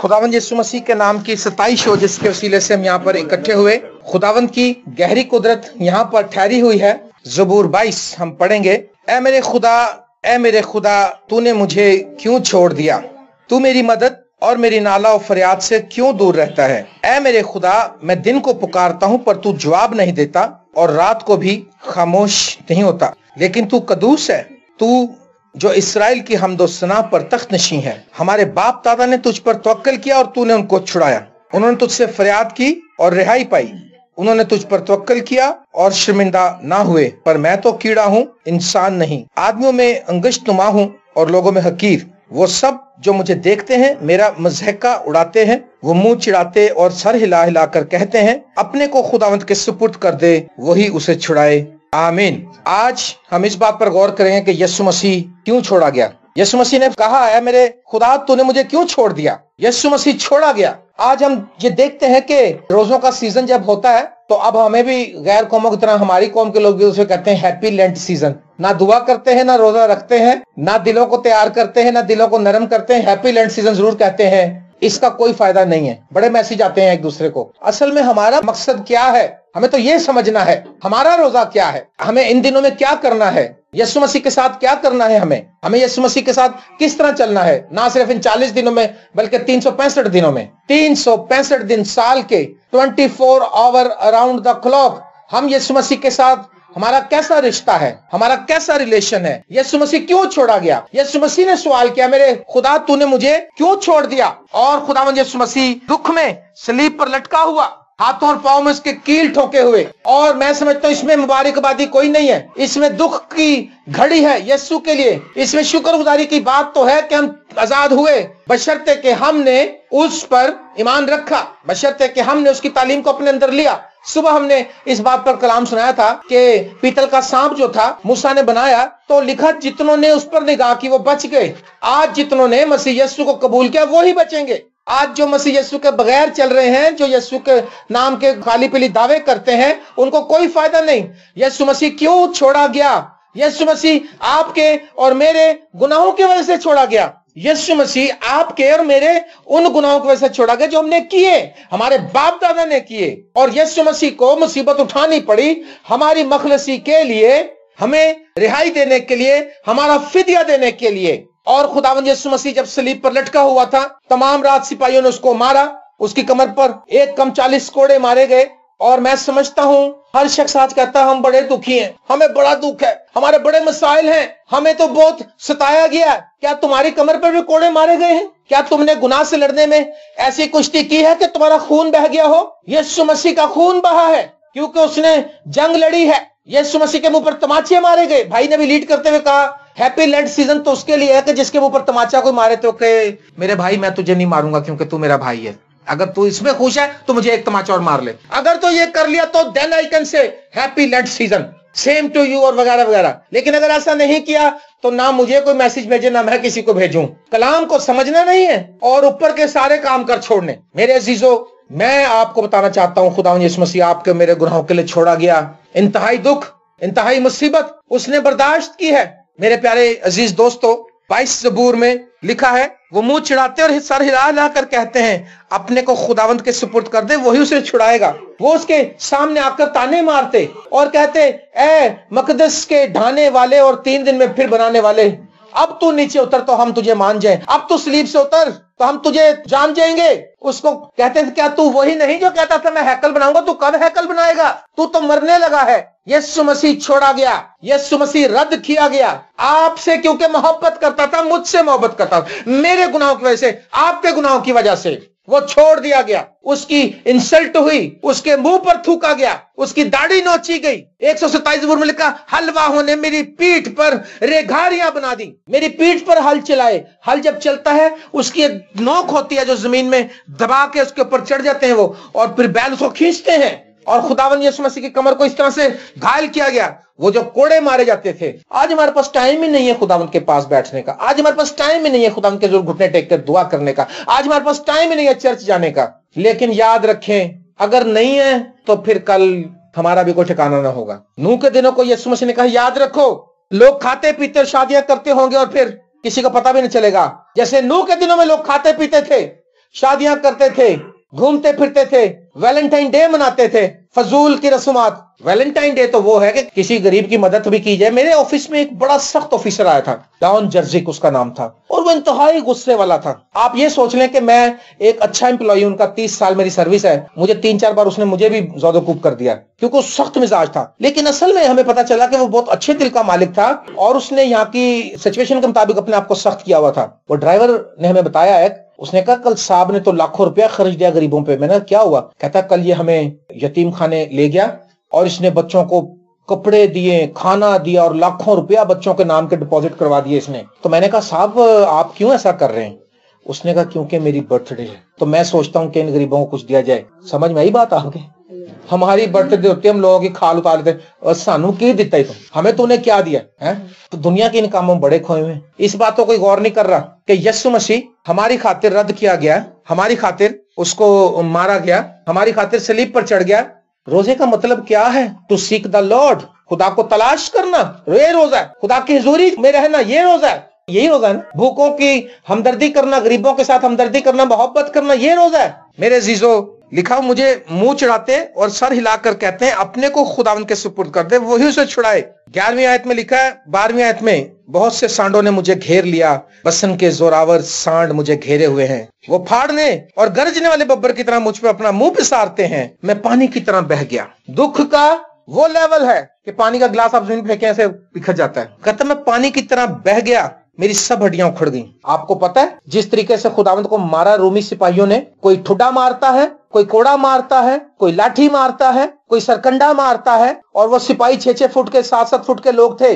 खुदावंद यीशु मसीह के नाम की 27 हो जिसके वसीले से हम यहाँ पर इकट्ठे हुए। खुदावंद की गहरी कुदरत यहाँ पर ठहरी हुई है। ज़बूर 22 हम पढ़ेंगे। ऐ मेरे खुदा तूने मुझे क्यों छोड़ दिया, तू मेरी मदद और मेरी नाला और फरियाद से क्यों दूर रहता है। ऐ मेरे खुदा मैं दिन को पुकारता हूँ पर तू जवाब नहीं देता और रात को भी खामोश नहीं होता। लेकिन तू कदूस है, तू जो इसराइल की हमदो सना पर तख्त नशीं है। हमारे बाप दादा ने तुझ पर तवक्कल किया और तूने उनको छुड़ाया। उन्होंने तुझसे फरियाद की और रिहाई पाई। उन्होंने तुझ पर तवक्कल किया और शर्मिंदा ना हुए। पर मैं तो कीड़ा हूँ, इंसान नहीं, आदमियों में अंगुशनुमा हूँ और लोगों में हकीर। वो सब जो मुझे देखते हैं मेरा मज़हका उड़ाते हैं। वो मुंह चिढ़ाते और सर हिला हिला कर कहते हैं, अपने को खुदावंद के सुपुर्द कर दे, वही उसे छुड़ाए। आमीन। आज हम इस बात पर गौर करेंगे कि यीशु मसीह क्यों छोड़ा गया। यीशु मसीह ने कहा है, मेरे खुदा तूने मुझे क्यों छोड़ दिया। यीशु मसीह छोड़ा गया। आज हम ये देखते हैं कि रोजों का सीजन जब होता है तो अब हमें भी गैर कौमों की तरह हमारी कौम के लोग भी उसे कहते हैं हैप्पी लेंट सीजन। ना दुआ करते हैं, ना रोजा रखते हैं, ना दिलों को तैयार करते हैं, ना दिलों को नरम करते हैं। हैप्पी लेंट सीजन जरूर कहते हैं, इसका कोई फायदा नहीं है। बड़े मैसेज आते हैं एक दूसरे को। असल में हमारा मकसद क्या है, हमें तो ये समझना है हमारा रोजा क्या है, हमें इन दिनों में क्या करना है, यीशु मसीह के साथ क्या करना है, हमें यीशु मसीह के साथ किस तरह चलना है। ना सिर्फ इन 40 दिनों में बल्कि 365 दिनों में, 365 दिन साल के 24 आवर अराउंड द क्लॉक हम यीशु मसीह के साथ हमारा कैसा रिश्ता है, हमारा कैसा रिलेशन है। यीशु मसीह क्यों छोड़ा गया। यीशु मसीह ने सवाल किया, मेरे खुदा तूने मुझे क्यों छोड़ दिया। और खुदावंद यीशु मसीह दुख में सलीब पर लटका हुआ, हाथों और पांव में उसके कील ठोके हुए। और मैं समझता हूं इसमें मुबारकबादी कोई नहीं है, इसमें दुख की घड़ी है यीशु के लिए। इसमें शुक्रगुजारी की बात तो है कि हम आजाद हुए, बशर्ते कि हमने उस पर ईमान रखा, बशर्ते कि हमने उसकी तालीम को अपने अंदर लिया। सुबह हमने इस बात पर कलाम सुनाया था कि पीतल का सांप जो था मूसा ने बनाया तो लिखा जितनों ने उस पर निगाह की वो बच गए। आज जितनों ने मसीह यीशु को कबूल किया वो ही बचेंगे। आज जो मसीह यीशु के बगैर चल रहे हैं, जो यीशु के नाम के खाली पीली दावे करते हैं, उनको कोई फायदा नहीं। यीशु मसीह क्यों छोड़ा गया। यीशु मसीह आपके और मेरे गुनाहों की वजह से छोड़ा गया। यीशु मसीह आपके और मेरे उन गुनाहों की वजह से छोड़ा गया जो हमने किए, हमारे बाप दादा ने किए। और यीशु मसीह को मुसीबत उठानी पड़ी हमारी मखलसी के लिए, हमें रिहाई देने के लिए, हमारा फिदिया देने के लिए। और खुदावंद यीशु मसीह जब सलीब पर लटका हुआ था, तमाम रात सिपाहियों ने उसको मारा, उसकी कमर पर एक कम 40 कोड़े मारे गए। और मैं समझता हूं हर शख्स आज कहता है हम बड़े दुखी हैं, हमें बड़ा दुख है, हमारे बड़े मसाइल हैं, हमें तो बहुत सताया गया। क्या तुम्हारी कमर पर भी कोड़े मारे गए हैं? क्या तुमने गुनाह से लड़ने में ऐसी कुश्ती की है कि तुम्हारा खून बह गया हो? यीशु मसीह का खून बहा है क्योंकि उसने जंग लड़ी है। यीशु मसीह के मुंह पर तमाचे मारे गए। भाई ने भी लीड करते हुए कहा हैप्पी लेंट सीजन तो उसके लिए है कि जिसके मुंह पर तमाचा कोई मारे तो कहे मेरे भाई मैं तुझे नहीं मारूंगा क्योंकि तू मेरा भाई है। अगर तू इसमें खुश है तो मुझे एक तमाचा और मार ले। अगर तो ये कर लिया तो then I can say happy Lent season, same to you और वगैरह वगैरह। लेकिन अगर ऐसा नहीं किया तो ना मुझे कोई मैसेज भेजे ना मैं किसी को भेजूं। कलाम को समझना नहीं है और ऊपर के सारे काम कर छोड़ने। मेरे अजीजों, मैं आपको बताना चाहता हूं खुदावंद यीशु मसीह आपके मेरे गुनाहों के लिए छोड़ा गया। इंतहाई दुख, इंतहाई मुसीबत उसने बर्दाश्त की है। मेरे प्यारे अजीज दोस्तों, 22 ज़बूर में लिखा है, वो मुंह चिढ़ाते और सर हिला हिला कर कहते हैं अपने को खुदावंद के सुपुर्द कर दे, वही उसे छुड़ाएगा। वो उसके सामने आकर ताने मारते और कहते ए मकदस के ढाने वाले और 3 दिन में फिर बनाने वाले, अब तू नीचे उतर तो हम तुझे मान जाए, अब तू सलीब से उतर तो हम तुझे जान जाएंगे। उसको कहते थे क्या तू वही नहीं जो कहता था मैं हैकल बनाऊंगा? तू कब हैकल बनाएगा? तू तो मरने लगा है। यीशु मसीह छोड़ा गया, यीशु मसीह रद्द किया गया आपसे क्योंकि मोहब्बत करता था, मुझसे मोहब्बत करता था। मेरे गुनाहों की वजह से, आपके गुनाहों की वजह से वो छोड़ दिया गया। उसकी इंसल्ट हुई, उसके मुंह पर थूका गया, उसकी दाढ़ी नोची गई। 127 ज़बूर में लिखा हलवाहों ने मेरी पीठ पर रेघारियां बना दी। मेरी पीठ पर हल चलाए। हल जब चलता है उसकी एक नोक होती है जो जमीन में दबा के उसके ऊपर चढ़ जाते हैं वो, और फिर बैल उसको खींचते हैं। और खुदावंद यीशु मसीह की कमर को इस तरह से घायल किया गया, वो जो कोड़े मारे जाते थे। आज हमारे पास टाइम ही नहीं है खुदावंद के पास बैठने का। आज हमारे पास टाइम ही नहीं है खुदावंद के जोर घुटने टेक कर दुआ करने का। आज हमारे पास टाइम ही नहीं है चर्च जाने का। लेकिन याद रखें, अगर नहीं है तो फिर कल हमारा भी कोई ठिकाना ना होगा। नूह के दिनों को यीशु मसीह ने कहा याद रखो, लोग खाते पीते शादियां करते होंगे और फिर किसी को पता भी नहीं चलेगा। जैसे नूह के दिनों में लोग खाते पीते थे, शादियां करते थे, घूमते फिरते थे, वैलेंटाइन डे मनाते थे, फजूल की रस्मात। वैलेंटाइन डे तो वो है कि किसी गरीब की मदद भी की जाए। मेरे ऑफिस में एक बड़ा सख्त ऑफिसर आया था, डॉन जर्जिक उसका नाम था, और वो इंतहाई गुस्से वाला था। आप ये सोच लें कि मैं एक अच्छा एम्प्लॉई, उनका 30 साल मेरी सर्विस है, मुझे 3-4 बार उसने मुझे भी ज़ोदोकूब कर दिया क्योंकि वो सख्त मिजाज था। लेकिन असल में हमें पता चला कि वो बहुत अच्छे दिल का मालिक था और उसने यहाँ की सिचुएशन के मुताबिक अपने आप को सख्त किया हुआ था। वो ड्राइवर ने हमें बताया है, उसने कहा कल साहब ने तो लाखों रुपया खर्च दिया गरीबों पे। मैंने क्या हुआ? कहता कल ये हमें यतीम खाने ले गया और इसने बच्चों को कपड़े दिए, खाना दिया और लाखों रुपया बच्चों के नाम के डिपॉजिट करवा दिए इसने। तो मैंने कहा साहब आप क्यों ऐसा कर रहे हैं? उसने कहा क्योंकि मेरी बर्थडे है तो मैं सोचता हूँ कि इन गरीबों को कुछ दिया जाए। समझ में आई बात आपके? हमारी बर्थडे होती है, हम लोगों की खाल उतार देते और सानू की दिता ही, तुम हमें तूने क्या दिया है? तो दुनिया के इन कामों में बड़े खोए हुए। इस बात को कोई गौर नहीं कर रहा कि यीशु मसीह हमारी खातिर रद्द किया गया, हमारी खातिर उसको मारा गया, हमारी खातिर सलीब पर चढ़ गया। रोजे का मतलब क्या है? टू सीक द लॉर्ड, खुदा को तलाश करना, ये रोजा है। खुदा की हुजूरी में रहना, ये रोजा है। यही रोजा है ना। भूखों की हमदर्दी करना, गरीबों के साथ हमदर्दी करना, मोहब्बत करना, ये रोजा है। मेरे अजीजों, लिखा मुझे मुंह चढ़ाते और सर हिलाकर कहते हैं अपने को खुदावंद के सुपुर्द कर दे, वही उसे छुड़ाए। 11वीं आयत में लिखा है, 12वीं आयत में, बहुत से सांडों ने मुझे घेर लिया, बसन के जोरावर सांड मुझे घेरे हुए हैं। वो फाड़ने और गरजने वाले बब्बर की तरह मुझ पे अपना मुंह पिसारते हैं। मैं पानी की तरह बह गया। दुख का वो लेवल है कि पानी का गिलास आप जमीन फेंके ऐसे बिखर जाता है। कहता मैं पानी की तरह बह गया, मेरी सब हड्डियां उखड़ गईं। आपको पता है जिस तरीके से खुदावंद को मारा रोमी सिपाहियों ने, कोई ठुड्डा मारता है, कोई कोड़ा मारता है, कोई लाठी मारता है, कोई सरकंडा मारता है, और वो सिपाही 6-6 फुट के 7-7 फुट के लोग थे।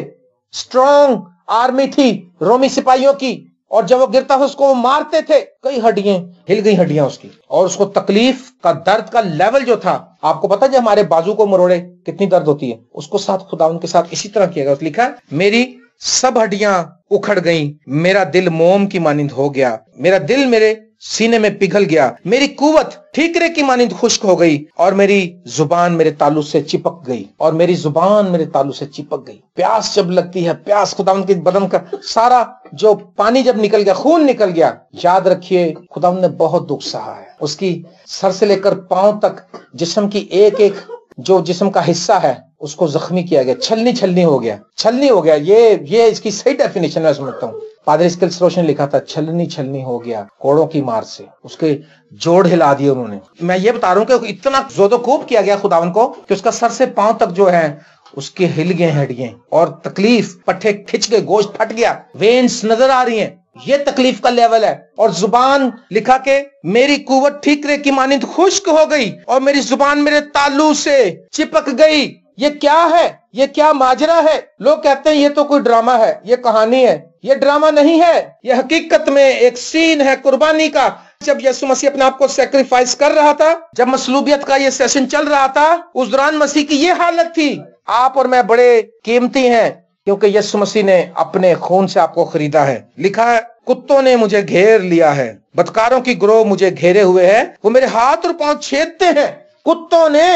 स्ट्रॉन्ग आर्मी थी रोमी सिपाहियों की, और जब वो गिरता था उसको वो मारते थे। कई हड्डियां हिल गई, हड्डियां उसकी, और उसको तकलीफ का दर्द का लेवल जो था, आपको पता है जब हमारे बाजू को मरोड़े कितनी दर्द होती है, उसको साथ खुदावंद के साथ इसी तरह किया गया। लिखा है मेरी सब हड्डियां उखड़ गईं, मेरा दिल मोम की मानिंद हो गया, मेरा दिल मेरे सीने में पिघल गया, मेरी कुव्वत ठीकरे की मानिंद खुश्क हो गई, और मेरी जुबान मेरे तालू से चिपक गई, और मेरी जुबान मेरे तालू से चिपक गई। प्यास जब लगती है, प्यास खुदावंद के बदन का सारा जो पानी जब निकल गया, खून निकल गया, याद रखिए खुदावंद ने बहुत दुख सहा है। उसकी सर से लेकर पांव तक जिस्म की एक एक जो जिस्म का हिस्सा है उसको जख्मी किया गया, छलनी छलनी हो गया, छलनी हो गया। ये इसकी सही डेफिनेशन मैं समझता हूँ। पादरी स्किल्स रोशन ने लिखा था छलनी छलनी हो गया कोड़ों की मार से, उसके जोड़ हिला दिए उन्होंने। मैं ये बता रहा हूँ कि इतना जोदोकूब किया गया खुदावन को कि उसका सर से पांव तक जो है उसके हिल गए हड्डियां, और तकलीफ, पट्टे खिंच गए, गोश्त फट गया, वेन्स नजर आ रही हैं, ये तकलीफ का लेवल है। और जुबान लिखा के मेरी कुव्वत ठीकरे की मानिंद खुश्क हो गई, और मेरी जुबान मेरे तालू से चिपक गई। ये क्या है? ये क्या माजरा है? लोग कहते हैं ये तो कोई ड्रामा है, ये कहानी है। ये ड्रामा नहीं है, ये हकीकत में एक सीन है कुर्बानी का। जब यीशु मसीह अपने आप को सैक्रिफाइस कर रहा था, जब मसलूबियत का ये सेशन चल रहा था, उस दौरान मसीह की ये हालत थी। आप और मैं बड़े कीमती हैं क्योंकि यीशु मसीह ने अपने खून से आपको खरीदा है। लिखा है कुत्तों ने मुझे घेर लिया है, बदकारों की ग्रोह मुझे घेरे हुए है, वो मेरे हाथ और पांव छेदते हैं। कुत्तों ने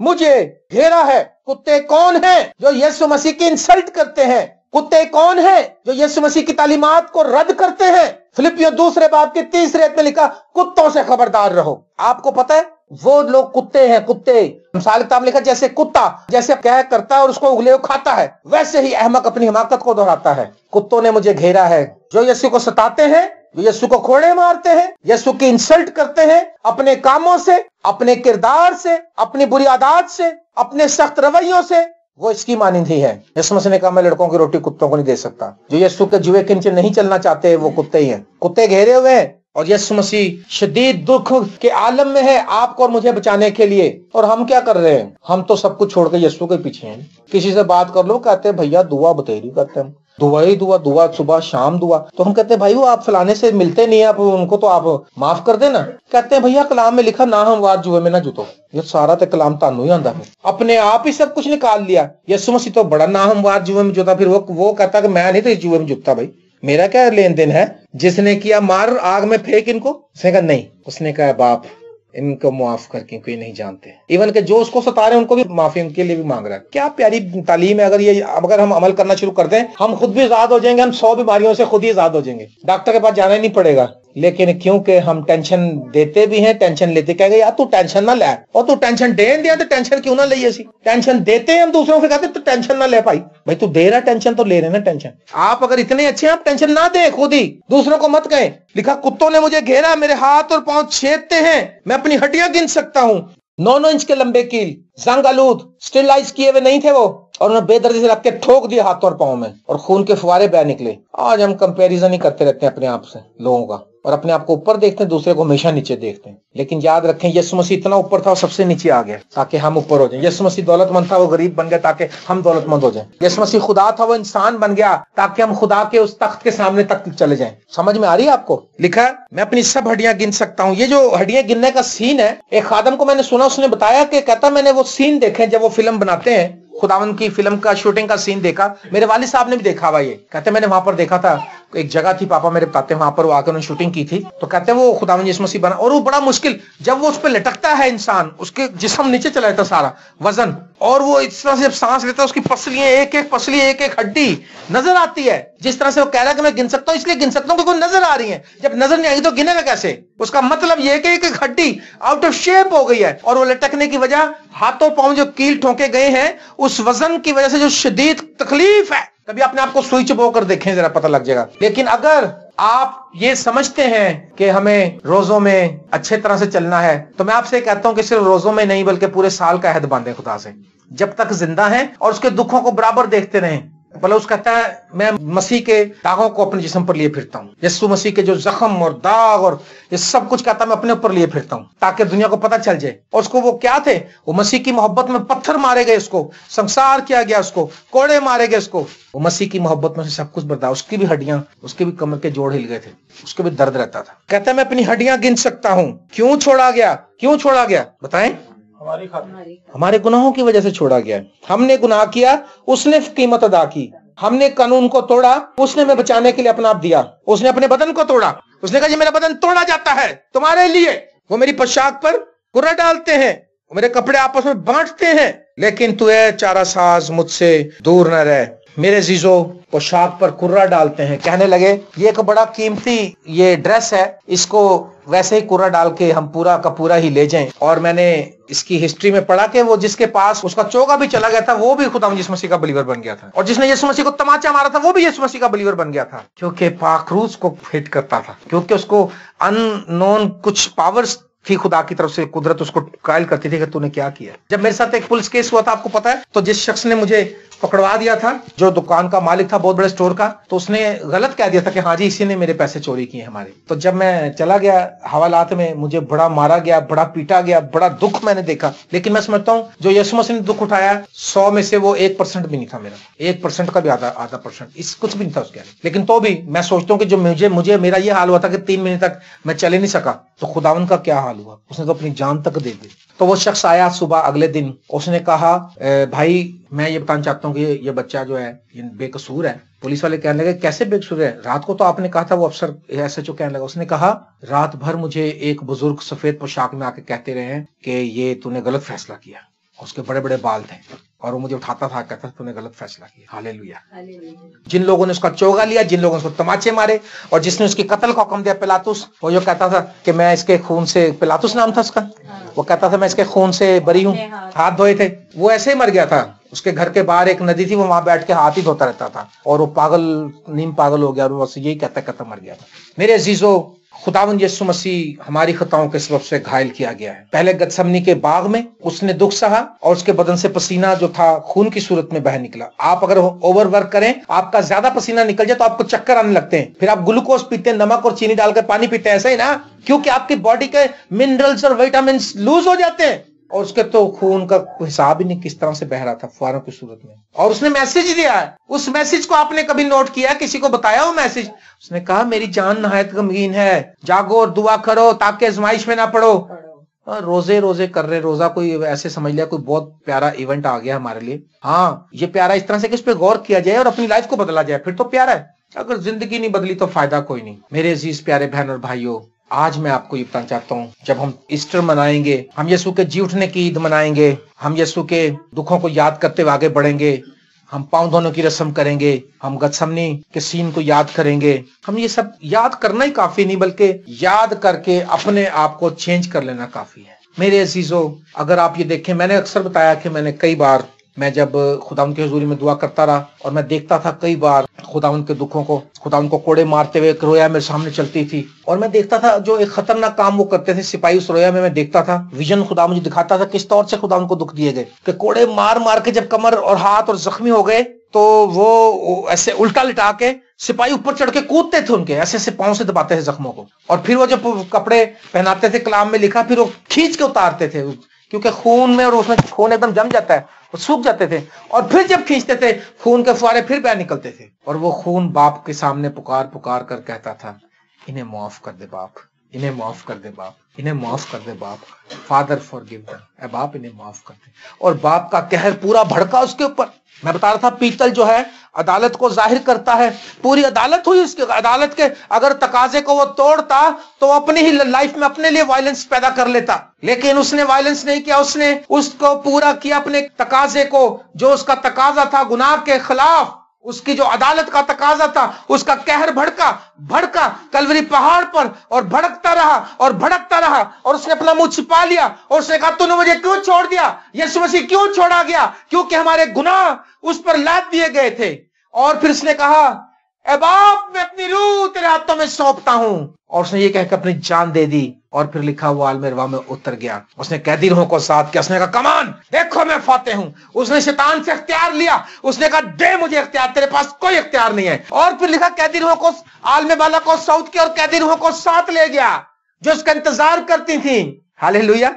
मुझे घेरा है। कुत्ते कौन हैं? जो यीशु मसीह की इंसल्ट करते हैं। कुत्ते कौन हैं? जो यीशु मसीह की तालीमात को रद्द करते हैं। फिलिपियों 2 बाब की 3 आयत में लिखा कुत्तों से खबरदार रहो। आपको पता है वो लोग कुत्ते हैं, कुत्ते। मिसाल किताब लिखा जैसे कुत्ता जैसे कह करता है और उसको उगले हुए खाता है, वैसे ही अहमक अपनी हिमाकत को दोहराता है। कुत्तों ने मुझे घेरा है। जो यीशु को सताते हैं, जो यीशु को खोड़े मारते हैं, यीशु की इंसल्ट करते हैं अपने कामों से, अपने किरदार से, अपनी बुरी आदत से, अपने सख्त रवैयों से, वो इसकी मानिंद ही है। यीशु मसीह ने कहा मैं लड़कों की रोटी कुत्तों को नहीं दे सकता। जो यीशु के जुए के नीचे नहीं चलना चाहते वो कुत्ते ही हैं। कुत्ते घेरे हुए हैं, और यीशु मसीह शदीद दुख के आलम में है आपको और मुझे बचाने के लिए। और हम क्या कर रहे हैं? हम तो सब कुछ छोड़ के यीशु के पीछे हैं। किसी से बात कर लो, कहते हैं भैया दुआ बतेरी करते हैं, दुआ ही दुआ, दुआ सुबह शाम दुआ। तो हम कहते हैं भाई वो आप फलाने से मिलते नहीं, आप उनको तो आप माफ कर देना। कहते हैं भैया कलाम में लिखा ना हम वार जुए में ना जुतो। ये सारा तो कलाम तानू ही आंदा है, अपने आप ही सब कुछ निकाल लिया। यीशु मसीह तो बड़ा ना हम वार जुए में जुता, फिर वो कहता कि मैं नहीं तो इस जुए में जुटता, भाई मेरा क्या लेन देन है? जिसने किया मार आग में फेंक इनको। उसने कहा नहीं, उसने कहा बाप इनको माफ कर, क्योंकि नहीं जानते। इवन के जो उसको सता रहे हैं उनको भी माफी उनके लिए भी मांग रहा है। क्या प्यारी तालीम है। अगर हम अमल करना शुरू कर दें, हम खुद भी आजाद हो जाएंगे। हम 100 बीमारियों से खुद ही आजाद हो जाएंगे, डॉक्टर के पास जाना ही नहीं पड़ेगा। لیکن کیونکہ ہم ٹینشن دیتے بھی ہیں ٹینشن لیتے کہہ گئے یار تو ٹینشن نہ لے اور تو ٹینشن دے دیا تو ٹینشن کیوں نہ لئیے سی ٹینشن دیتے ہیں ہم دوسروں سے کہتے تو ٹینشن نہ لے بھائی تو دے رہا ٹینشن تو لے رہے نا ٹینشن آپ اگر اتنے اچھے ہیں آپ ٹینشن نہ دیں خود ہی دوسروں کو مت کہیں لکھا کتوں نے مجھے گھیرا میرے ہاتھ اور پاؤں چھیدتے ہیں میں اپنی ہڈیاں گن سکتا ہوں 9 انچ کے لمبے کیل زنگ آلود اسٹرلائز کیے ہوئے نہیں تھے وہ اور انہیں بے دردی سے رکھ کے ٹھوک دیا ہاتھوں اور پاؤں میں اور خون کے فوارے بہ نکلے آج ہم کمپیریزن ہی کرتے رہتے ہیں اپنے آپ سے لوگوں کا اور اپنے آپ کو اوپر دیکھتے ہیں دوسرے کو ہمیشہ نیچے دیکھتے ہیں لیکن یاد رکھیں یسوع مسیح اتنا اوپر تھا وہ سب سے نیچے آ گیا تاکہ ہم اوپر ہو جائیں یسوع مسیح دولت مند تھا وہ غریب بن گیا تاکہ ہم دولت مند ہو جائیں یسوع مسیح خدا تھا وہ انسان بن گیا تاکہ ہم خدا کے اس تخت کے سامنے تک چلے جائیں سمجھ میں آ رہی ہے آپ کو لکھا میں اپنی سب ہڈیاں گن سکتا ہوں یہ جو ہڈیاں گننے کا سین ہے ایک خادم کو میں نے سنا اس نے بتایا کہ کہتا میں نے وہ سین دیکھے جب وہ فلم بناتے ہیں خداوند کی فلم کا شوٹنگ کا سین دیکھا میرے والد صاحب نے بھی دیکھا ہوا یہ کہتے میں نے وہاں پر دیکھا تھا ایک جگہ تھی پاپا میرے بتاتے ہیں وہاں پر وہ آ کر انہوں نے شوٹنگ کی تھی تو کہتے ہیں وہ خداوند یسوع مسیح بنا اور وہ بڑا مشکل جب وہ اس پہ لٹکتا ہے انسان اس کے جسم نیچے چلا جاتا سارا وزن اور وہ اس طرح سے جب سانس لیتا ہے اس کی پسلیاں ایک ایک پسلی ایک ایک ہڈی نظر آتی ہے جس طرح سے وہ کہہ رہا ہے کہ میں گن سکتا ہوں اس لیے گن سکتا ہوں کہ کوئی نظر آ رہی ہے جب نظر نہیں آئی تو گنے گا کیسے اس کا مطلب یہ کہ ایک ایک ہڈی آؤٹ آف شیپ ہو گئی ہے اور وہ لٹکنے کی وجہ ہاتھوں پاؤں جو کیل ٹھونکے گئے ہیں اس وزن کی وجہ سے جو شدید تکلیف ہے کبھی اپنے آپ کو سوئی چبو کر دیکھیں ذرا پتہ لگ جائے گا لیکن اگر آپ یہ سمجھتے ہیں کہ ہمیں روزوں میں اچھے طرح سے چلنا ہے تو میں آپ سے کہتا ہوں کہ صرف روزوں میں نہیں بلکہ پورے سال کا عہد باندھیں خدا سے جب تک زندہ ہیں اور اس کے دکھوں کو برابر دیکھتے رہیں بھلا اس کہتا ہے میں مسیح کے داغوں کو اپنے جسم پر لیے پھرتا ہوں یسوع مسیح کے جو زخم اور داغ اور یہ سب کچھ کہتا ہے میں اپنے اوپر لیے پھرتا ہوں تاکہ دنیا کو پتہ چل جائے اور اس کو وہ کیا تھے وہ مسیح کی محبت میں پتھر مارے گئے اس کو سنسار کیا گیا اس کو کوڑے مارے گئے اس کو وہ مسیح کی محبت میں سے سب کچھ برداشت اس کی بھی ہڈیاں اس کے بھی کمر کے جوڑ ہل گئے تھے اس کے بھی درد رہتا تھا کہتا ہے میں اپنی ہڈیاں گن سکتا ہوں کیوں چھوڑا گیا بتائیں ہمارے گناہوں کی وجہ سے چھوڑا گیا ہم نے گناہ کیا اس نے قیمت ادا کی ہم نے قانون کو توڑا اس نے ہمیں بچانے کے لیے اپنا آپ دیا اس نے اپنے بدن کو توڑا اس نے کہا یہ میرا بدن توڑا جاتا ہے تمہارے لیے وہ میری پوشاک پر کرا ڈالتے ہیں وہ میرے کپڑے آپس میں بانٹتے ہیں لیکن تو اے چارہ ساز مجھ سے دور نہ رہ میرے عزیزو پوشاک پر کرا ڈالتے ہیں کہنے لگے یہ ایک بڑا قیمتی یہ ڈریس ہے اس کو ویسے ہی کرا ڈال کے ہم پورا کا پورا ہی لے جائیں اور میں نے اس کی ہسٹری میں پڑھا کہ وہ جس کے پاس اس کا چوگا بھی چلا گیا تھا وہ بھی خدا یسوع مسیح کا بلیور بن گیا تھا اور جس نے یسوع مسیح کو تماچا مارا تھا وہ بھی یسوع مسیح کا بلیور بن گیا تھا کیونکہ پاکروز کو ہٹ کرتا تھا کیونکہ اس کو ان نون کچھ پاورز تھی خدا کی طرف سے قدرت اس کو قائل کرتی تھی کہ تو نے کیا کیا جب میرے ساتھ ایک پولیس کیس ہوا تھا آپ کو پتا ہے تو جس شخص نے مجھے پکڑوا دیا تھا جو دکان کا مالک تھا بہت بڑے سٹور کا تو اس نے غلط کہہ دیا تھا کہ ہاں جی اسی نے میرے پیسے چوری کیے ہمارے تو جب میں چلا گیا حوالات میں مجھے بڑا مارا گیا بڑا پیٹا گیا بڑا دکھ میں نے دیکھا لیکن میں سمجھتا ہوں جو یسوع مسیح نے دکھ اٹھایا 100 میں سے وہ 1% بھی نہیں تھا میرا 1% کا بھی آدھا پرسنٹ اس کچھ بھی نہیں تھا اس کے لیکن تو بھی میں سوچتا ہوں کہ جو مجھے میرا یہ حال ہوا تھا کہ 3 مہینے تک میں چلے نہیں سکا تو خداوند کا کیا حال ہوا اس نے تو اپنی جان تک دے دی تو وہ شخص آیا صبح اگلے دن اس نے کہا بھائی میں یہ بتانا چاہتا ہوں کہ یہ بچہ جو ہے یہ بے قصور ہے پولیس والے کہنے لگے کیسے بے قصور ہے رات کو تو آپ نے کہا تھا وہ افسر ایس ایچ او کہنے لگا اس نے کہا رات بھر مجھے ایک بزرگ سفید پوشاک میں آ کے کہتے رہے ہیں کہ یہ تو نے غلط فیصلہ کیا اس کے بڑے بڑے بال تھے اور وہ مجھے اٹھاتا تھا کہتا تو نے غلط فیصلہ کیا ہالےلویا جن لوگوں نے اس کا چوگا لیا جن لوگوں نے اس کو تماچے مارے اور جس نے اس کی قتل کا حکم دیا پلاطس وہ جو کہتا تھا کہ میں اس کے خون سے پلاطس نام تھا اس کا وہ کہتا تھا میں اس کے خون سے بری ہوں ہاتھ دھوئے تھے وہ ایسے ہی مر گیا تھا اس کے گھر کے باہر ایک ندی تھی وہ وہاں بیٹھ کے ہاتھ ہی دھوتا رہتا تھا اور وہ نیم پاگل ہو گیا اور بس یہی کہتا مر گیا تھا میرے عزیزو خداوند یسوع مسیح ہماری خطاؤں کے سبب سے گھائل کیا گیا ہے پہلے گتسمنی کے باغ میں اس نے دکھ سہا اور اس کے بدن سے پسینہ جو تھا خون کی صورت میں بہہ نکلا آپ اگر اوور ورک کریں آپ کا زیادہ پسینہ نکل جائے تو آپ کو چکر آنے لگتے ہیں پھر آپ گلوکوز پیتے ہیں نمک اور چینی ڈال کر پانی پیتے ہیں ایسا ہی نا کیونکہ آپ کی باڈی کے منرلز اور وٹامنس لوز ہو جاتے ہیں اور اس کے تو خون کا حساب ہی نہیں کس طرح سے بہ رہا تھا فواروں کی صورت میں اور اس نے میسج دیا ہے اس میسج کو آپ نے کبھی نوٹ کیا کسی کو بتایا وہ میسج اس نے کہا میری جان نہایت غمگین ہے جاگو اور دعا کرو تاکہ آزمائش میں نہ پڑو روزے کر رہے روزہ کوئی ایسے سمجھ لیا کوئی بہت پیارا ایونٹ آ گیا ہمارے لیے ہاں یہ پیارا اس طرح سے کہ اس پہ غور کیا جائے اور اپنی لائف کو بدلا جائے پھر تو پیارا ہے اگر زندگی نہیں بدلی تو فائدہ کوئی نہیں میرے عزیز پیارے بہن اور بھائیوں آج میں آپ کو یہ بتانا چاہتا ہوں جب ہم ایسٹر منائیں گے ہم یسوع کے جی اٹھنے کی عید منائیں گے ہم یسوع کے دکھوں کو یاد کرتے ہوئے آگے بڑھیں گے ہم پاؤں دھونے کی رسم کریں گے, ہم گتسمنی کے سین کو یاد کریں گے. ہم یہ سب یاد کرنا ہی کافی نہیں, بلکہ یاد کر کے اپنے آپ کو چینج کر لینا کافی ہے. میرے عزیزو, اگر آپ یہ دیکھیں, میں نے اکثر بتایا کہ میں نے کئی بار, میں جب خداوند کی حضوری میں دعا کرتا رہا اور میں دیکھتا تھا کئی بار خداوند کے دکھوں کو, خداوند کو کوڑے مارتے ہوئے ایک رویا میرے سامنے چلتی تھی, اور میں دیکھتا تھا جو ایک خطرناک کام وہ کرتے تھے سپاہی, اس رویا میں دیکھتا تھا ویژن خدا مجھے دکھاتا تھا کس طور سے خداوند کو دکھ دیے گئے, کہ کوڑے مار مار کے جب کمر اور ہاتھ اور زخمی ہو گئے تو وہ ایسے الٹا لٹا کے سپاہی اوپر چڑھ کے کودتے تھے ان کے, ایسے ایسے پاؤں سے دباتے تھے زخموں کو, اور پھر وہ جب کپڑے پہناتے تھے, کلام میں لکھا, پھر وہ کھینچ کے اتارتے تھے, کیونکہ خون میں, اور اس میں خون ایک دم جم جاتا ہے, وہ سوکھ جاتے تھے, اور پھر جب کھینچتے تھے خون کے فوارے پھر باہر نکلتے تھے, اور وہ خون باپ کے سامنے پکار پکار کر کہتا تھا, انہیں معاف کر دے باپ, انہیں معاف کر دے باپ, انہیں معاف کر دے باپ, فادر فارگیو دیم, اے باپ انہیں معاف کر دے. اور باپ کا قہر پورا بھڑکا اس کے اوپر. میں بتا رہا تھا پیتل جو ہے عدالت کو ظاہر کرتا ہے, پوری عدالت ہوئی اس کے, عدالت کے اگر تقاضے کو وہ توڑتا تو اپنی ہی لائف میں اپنے لیے وائلنس پیدا کر لیتا, لیکن اس نے وائلنس نہیں کیا, اس نے اس کو پورا کیا اپنے تقاضے کو, جو اس کا تقاضا تھا گناہ کے خلاف, اس کی جو عدالت کا تقاضا تھا, اس کا قہر بھڑکا کلوری پہاڑ پر, اور بھڑکتا رہا اور بھڑکتا رہا, اور اس نے اپنا منہ چھپا لیا, اور اس نے کہا تو نے مجھے کیوں چھوڑ دیا, یسوع مسیح کیوں چھوڑا گیا, کیونکہ ہمارے گناہ اس پر لاد دیے گئے تھے. اور پھر اس نے کہا اے باپ میں اپنی روح تیرے ہاتھوں میں سونپتا ہوں, اور اس نے یہ کہہ کے اپنی جان دے دی, اور پھر لکھا وہ عالم روا میں اتر گیا. اس نے قیدی روحوں کو ساتھ کیا, اس نے کہا کمان دیکھو میں فاتح ہوں. اس نے شیطان سے اختیار لیا, اس نے کہا دے مجھے اختیار, تیرے پاس کوئی اختیار نہیں ہے. اور پھر لکھا قیدی روحوں کو, عالم بالا کو سعود کیا, اور قیدی روحوں کو ساتھ لے گیا جو اس کا انتظار کرتی تھیں. ہاللیلویا.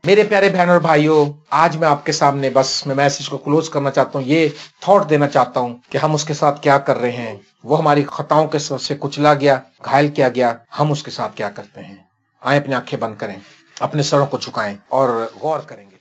میرے پیارے بہنوں اور بھائیوں, آج میں آپ کے سامنے بس میں میسج کو کلوز کرنا چاہتا ہوں, یہ تھاٹ دینا چاہتا ہوں کہ ہم اس کے ساتھ کیا کر رہے ہیں. وہ ہماری خطاؤں کے سے کچلا گیا, گھائل کیا گیا, ہم اس کے ساتھ کیا کرتے ہیں. آئیں اپنی آنکھیں بند کریں, اپنے سروں کو جھکائیں اور غور کریں گے.